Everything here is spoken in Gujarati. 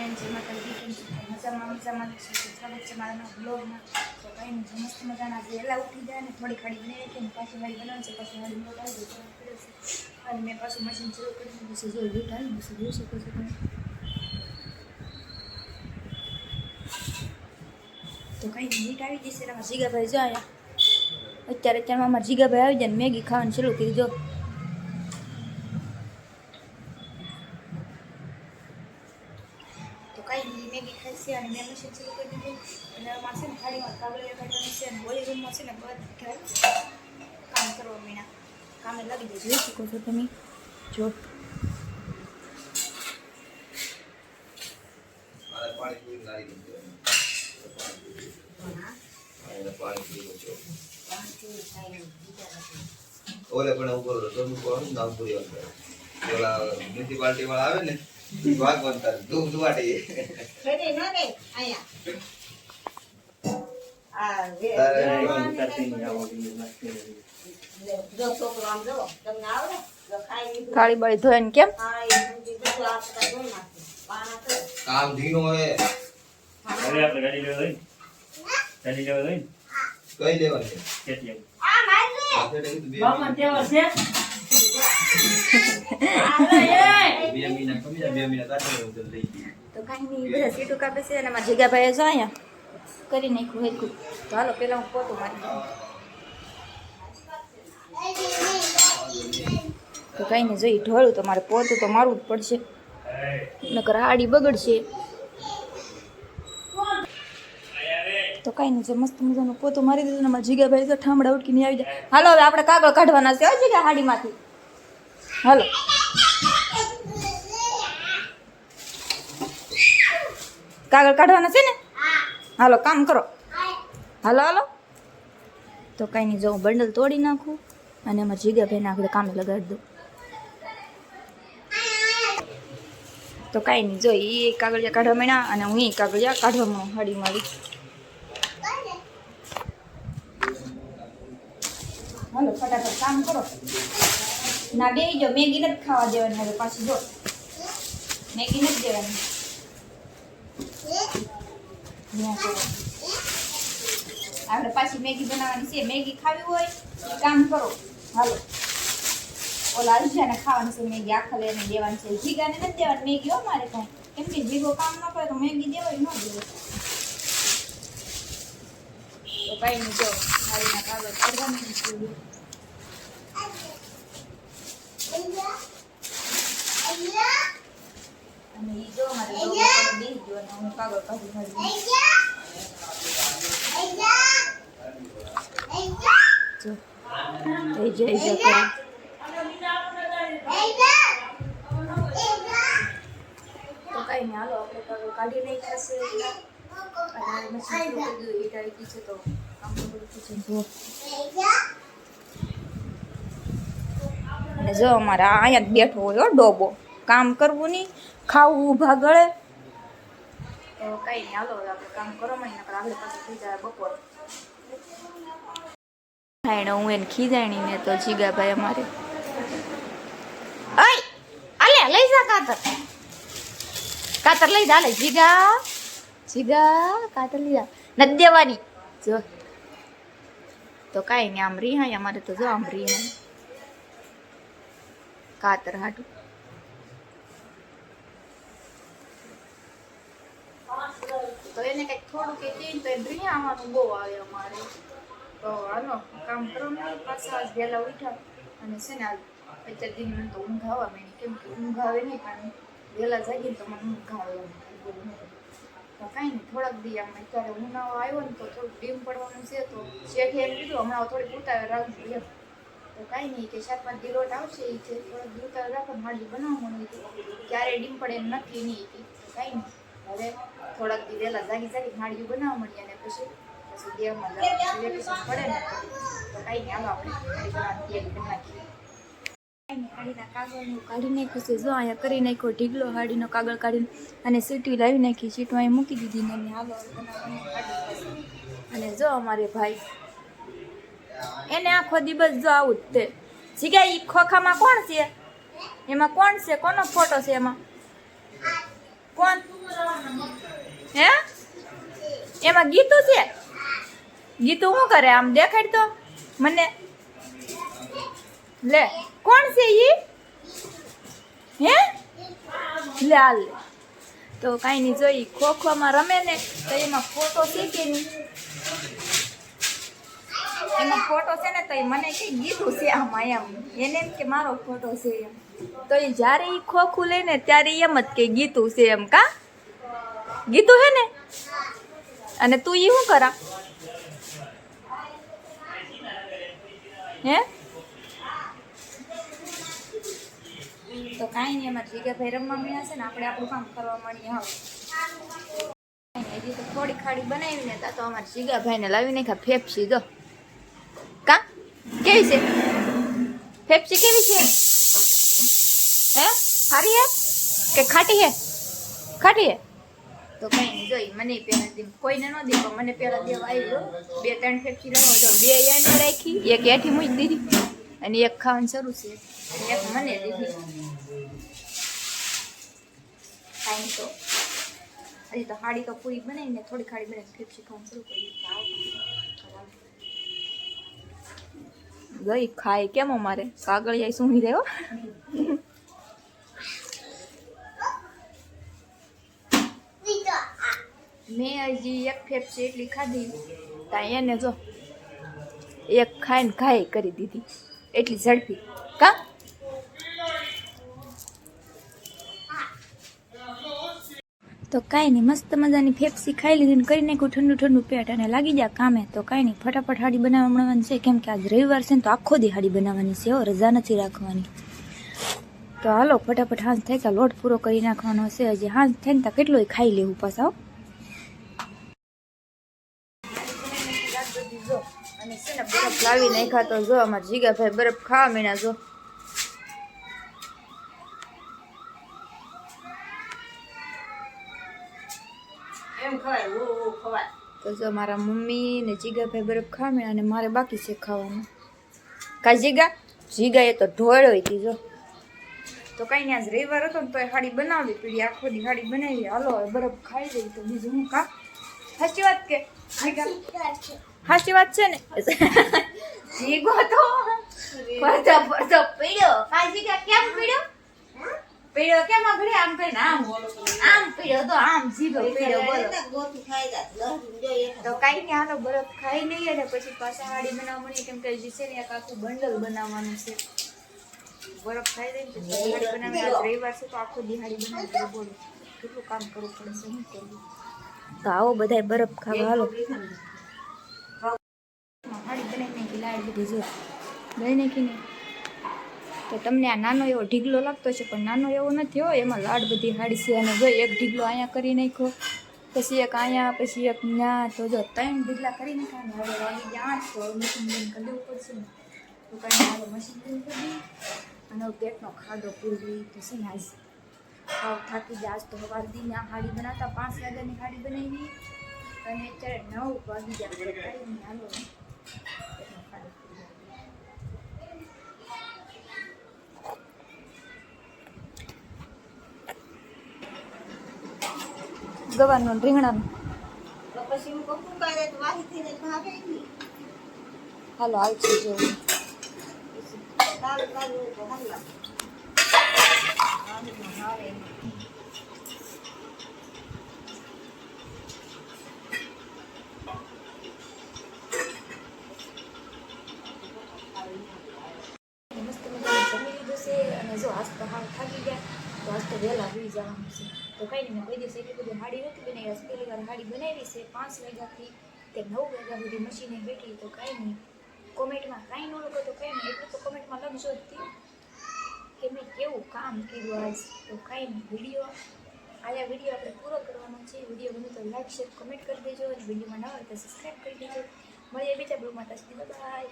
ફ્રેન્ડ જે માતા મજામાં સ્વાગત છે મારા બ્લોગમાં. તો કંઈ નહીં, મસ્ત મજાના વહેલા ઉઠી જાય ને થોડી ખાડી બનાવી હતી ને પાછી વાળી બનાવશે, પાછી વાળી લોટ આવી જાય અને મેં પાછું મશીન ચાલુ કરી દીધું છે. જો લોટ આવી ગયું છે, જોઈ શકો છો તમે. તો કંઈ નહીં, મીઠ આવી જશે એમાં જીગાભાઈ જો અહીંયા અત્યારે અમારા જીગાભાઈ આવી જાય ને મેગી ખાવાનું ચાલુ કરી જો. તો કંઈ નહીં, મેગી ખાઈ છે અને મેં મશીન ચાલુ કરી દીધું અને એમાં છે ને થાળીમાં કાગળિયા કાઢવાની છે અને બોલી રૂમમાં છે ને બધા કામ કરવા મીના કામે લાગી જાય. જોઈ શકો છો તમે. જો ઓલે પણ ઉપર નામપુરી ઓલા મ્યુનિસિપાલિટી વાળા આવે ને વાગ બનતા ધૂમ ધુવાટી થાળી બાળી ધોઈને કેમ કામ ધીનો હોય. કઈ લેવાની તો કાંઈ નહીં, બધા સીટું કાપે છે અને મારા જીગાભાઈ જો અહીંયા કરી નાખ્યું હેકું. તો હાલો પેલા હું પોતું મારી દઉં. તો કાંઈ નહીં, જોઈ ઢોળું તો મારે પોતું તો મારવું જ પડશે, નકર હાડી બગડશે. તો કાંઈ નહીં, જો મસ્ત મજાનું પોતું મારી દીધું ને મારા જીગાભાઈ જો ઠામડા ઉટકીને આવી જાય. હાલો હવે આપણે કાગળ કાઢવાના છે જીગા હાડીમાંથી. હાલો કાગળ કાઢવાના છે ને, હાલો કામ કરો. હાલો હાલો. તો કાંઈ નહીં, જો હું બંડલ તોડી નાખું અને અમારા જીગાભાઈને આગળ કામે લગાડી દઉં. તો કાંઈ નહીં, જો એ કાગળિયા કાઢવા માંડ્યા અને હું એ કાગળિયા કાઢવા માંડું હાડી મારી. હાલો ફટાફટ કામ કરો. ના બે જો મેગી નથી ખાવા દેવાની હવે પાછી. જો મેગી નથી દેવાની. આપણે પાછી મેગી બનાવવાની છે. મેગી ખાવી હોય એ કામ કરો. હાલો ઓલા અલજાને ખાવાની છે મેગી, આખા લઈને દેવાની છે. જીગાને નથી દેવાની મેગી હો મારે કાંઈ, કેમ કે જીગો કામ ન કરે તો મેગી દેવાય ન દેવાય. તો કાંઈ નહીં, જો થાળીના કાગળ કાઢવાની છે. અને એ જો મારે બેસી ગયો અને હું કાગળ કાઢી મારી જો થઈ જાય છે કરે. તો કાંઈ નહીં, હાલો આપણે કાગળ કાઢી નહીં થશે અને મશીન ઈટ આવી ગઈ છે તો કામ કરવું છે. અને જો અમારે અહીંયા જ બેઠો હોય ડોબો, કામ કરવું નહીં, ખાવું ઊભા ગળે. તો કંઈ નહીં, હાલો આપણે કામ કરો માં આગળ પાછું થઈ જાય બપોર. ખાઈને હું એને ખીજાણી ને તો જીગાભાઈ અમારે અય આલે લઈ જા કાતર લઈ જા. લે જીગા કાતર લઈ જા, નથી દેવાની. જો તો કાંઈ નહીં, આમ રીહાય અમારે તો જો આમ રીહાય કાતર હાટું. તો એને કંઈક થોડું કે તો એને રીયા આવવાનું બહુ આવે અમારે. તો હાલો કામ કરવા પાછા વહેલા ઉઠ્યા અને છે ને અત્યાર દિન મને તો ઊંઘ આવવા માંડી, કેમ કે ઊંઘ આવે નહીં પણ વહેલા જાગીને તો મને ઊંઘ આવે. તો કાંઈ નહીં, થોડાક દી આમ અત્યારે ઉનાળો આવ્યો ને તો થોડુંક ડીમ પડવાનું છે. તો શેઠે એમ કીધું હમણાં થોડીક ઉતાવળ રાખજો એમ. તો કાંઈ નહીં, કે 4-5 દી લોટ આવશે એ છે, થોડાક દી ઉતાવળ રાખો હાડી બનાવવાનું ક્યારે ડીમ પડે એમ નક્કી નહીં. તો કાંઈ નહીં, હવે થોડાક દી વહેલા જાગી હાડીઓ બનાવવા મળી અને પછી દેહમાં વેકેશન પડે ને તો કાંઈ નહીં, હાલો આપણે હાડી બનાવવાની તૈયારી કરી નાખીએ. હાડીના કાગળનું કાઢી નાખ્યું છે. જો અહીંયા કરી નાખ્યો ઢીગલો હાડીનો કાગળ કાઢીને અને સીટી લાવી નાખી. સીટું અહીં મૂકી દીધી ને હાલો બનાવવાની હાડી. અને જો અમારે ભાઈ એને આખો દિવસ જો આવું જ તે જીગા. એ ખોખામાં કોણ છે? એમાં કોણ છે? કોનો ફોટો છે એમાં? કોણ? એમાં ગીતું છે. ગીતું શું કરે આમ દેખાડ તો મને. લે કોણ છે ઈ? હે લે હાલ લે. તો કાંઈ નહીં જોઈ ખોખોમાં રમે ને તો એમાં ફોટો છે કે નહીં, એમાં ફોટો છે ને તો એ મને કઈ ગીતું છે આમાં એમ, એને એમ કે મારો ફોટો છે એમ. તો એ જ્યારે એ ખોખું લે ને ત્યારે એમ જ કે ગીતું છે એમ. કા ગીતું હે ને? અને તું એ શું કરા હે? તો કાંઈ નહીં, એમાં જીગાભાઈ રમવા મળ્યા છે ને આપણે આપણું કામ કરવા મળીએ. હવે હજી તો થોડી ખાડી બનાવીને તો અમારા જીગાભાઈને લાવી નાખ્યા ફેફસી. જો કા કેવી છે ફેફસી? કેવી છે હે? સારી હે કે ખાટી હે? ખાટી હે. તો કઈ નહીં જોઈ મને પહેલા દી કોઈને ન દે પણ મને પહેલા દેવા આવ્યો. 2-3 ફેફસી લાવ્યો તો 2 એને રાખી, એક એઠી મૂકી દીધી અને એક ખાવાનું શરૂ છે, એક મને દીધી. કાંઈ તો હજી તો હાડી તો પૂરી બનાવીને થોડી ખાડી બનાવી ફેફસી ખાવાનું શરૂ કરી. ગઈ ખાય કેમ અમારે કાગળિયા સૂંઘી રહ્યો. મેં હજી એક ફેફસી એટલી ખાધી ત્યાં એને જો એક ખાઈને ઘાય કરી દીધી એટલી ઝડપી. કા તો કાંઈ નહીં મસ્ત મજાની ફેફસી ખાઈ લીધી ને કરી નાખ્યું ઠંડુ ઠંડુ પેટ અને લાગી જાય કામે. તો કાંઈ નહીં ફટાફટ હાડી બનાવવા મળવાની છે, કેમ કે આજ રવિવાર છે ને તો આખો દી હાડી બનાવવાની છે, રજા નથી રાખવાની. તો હાલો ફટાફટ હાંજ થાય ત્યાં લોટ પૂરો કરી નાખવાનો છે. હજી હાંજ થાય ને ત્યાં કેટલોય ખાઈ લેવું પાછા. અને છે ને બરફ લાવી નાખ્યા તો જો અમારા જીગાભાઈ બરફ ખાવા મીના. જો તો જો મારા મમ્મી ને જીગાભાઈ બરફ ખાવા મીના અને મારે બાકી છે ખાવાનું. કા જીગા એ તો ઢોળ્યો હતી. જો તો કઈ નહીં આજ રવિવાર હતો ને તો હાડી બનાવી પીડી, આખો દી હાડી બનાવી. હાલો બરફ ખાઈ લઈ તો બીજું હું. કા સાચી વાત કે સાચી વાત છે ને? જીગો તો પડતો પડતો પીડ્યો. કા જીગા કેમ પીડ્યો? પીડ્યો કેમ આગળ આમ કઈ આમ પીડ્યો તો આમ જીગો પીડ્યો. બોલો તો કઈ નહીં હાલો બરફ ખાઈ લઈએ ને પછી પાછા હાડી બનાવવા મળી, કેમ કે હજી છે ને એક આખું બંડલ બનાવવાનું છે. બરફ ખાઈ લઈને પછી હાડી બનાવી. રવિવાર છે તો આખો દી હાડી બનાવી. બોલો કેટલું કામ કરવું પડે છે, શું કરવું. તો આવો બધાય બરફ ખાવા હાલો. હાડી બનાવી નાખી લાવી દીધી. જો લઈ નાખીને તો તમને આ નાનો એવો ઢીગલો લાગતો છે પણ નાનો એવો નથી હો, એમાં લાડ બધી હાડી છે. અને જો એક ઢીગલો અહીંયા કરી નાખ્યો, પછી એક અહીંયા, પછી એક ત્યાં. તો જો 3 ઢીગલા કરી નાખ્યા. હવે વાગી ગયા 8 તો મશીન બંધ કરી દેવું પડશે ને. તો કંઈ હવે મશીન બંધ કરી દઈએ અને પેટનો ખાડો પૂરી તો છે ને આજ ખાવ થાકી જાય. આજ તો સવાર દીને આ હાડી બનાવતા 5 વાગ્યાની હાડી બનાવી અને અત્યારે 9 વાગી ગયા. હાલો ગવાનું રીંગણાનું હાલો આવશે જેવું. મસ્ત મજાનું જમી લીધું છે અને જો આજ તો હાવ થાકી ગયા તો આજ તો વહેલા સુઈ જવાનું છે. તો કંઈ નહીં, મેં કોઈ દિવસ એટલી બધી હાડી નથી બનાવી. આજ પહેલી વાર હાડી બનાવી છે. 5 વાગ્યાથી તે 9 વાગ્યા સુધી મશીને બેઠી. તો કાંઈ નહીં કોમેન્ટમાં કાંઈ ન લખો તો કંઈ નહીં, એટલું તો કોમેન્ટમાં લખજો જ કે મેં કેવું કામ કર્યું આજ. તો કાંઈ નહીં વિડીયો આપણે પૂરો કરવાનો છે. વિડીયો ગમે તો લાઈક શેર કમેન્ટ કરી દેજો અને વિડીયોમાં ના હોય તો સબસ્ક્રાઈબ કરી દેજો. મળીએ બીજા બ્લોગમાં. ત્યાં સુધી બાય.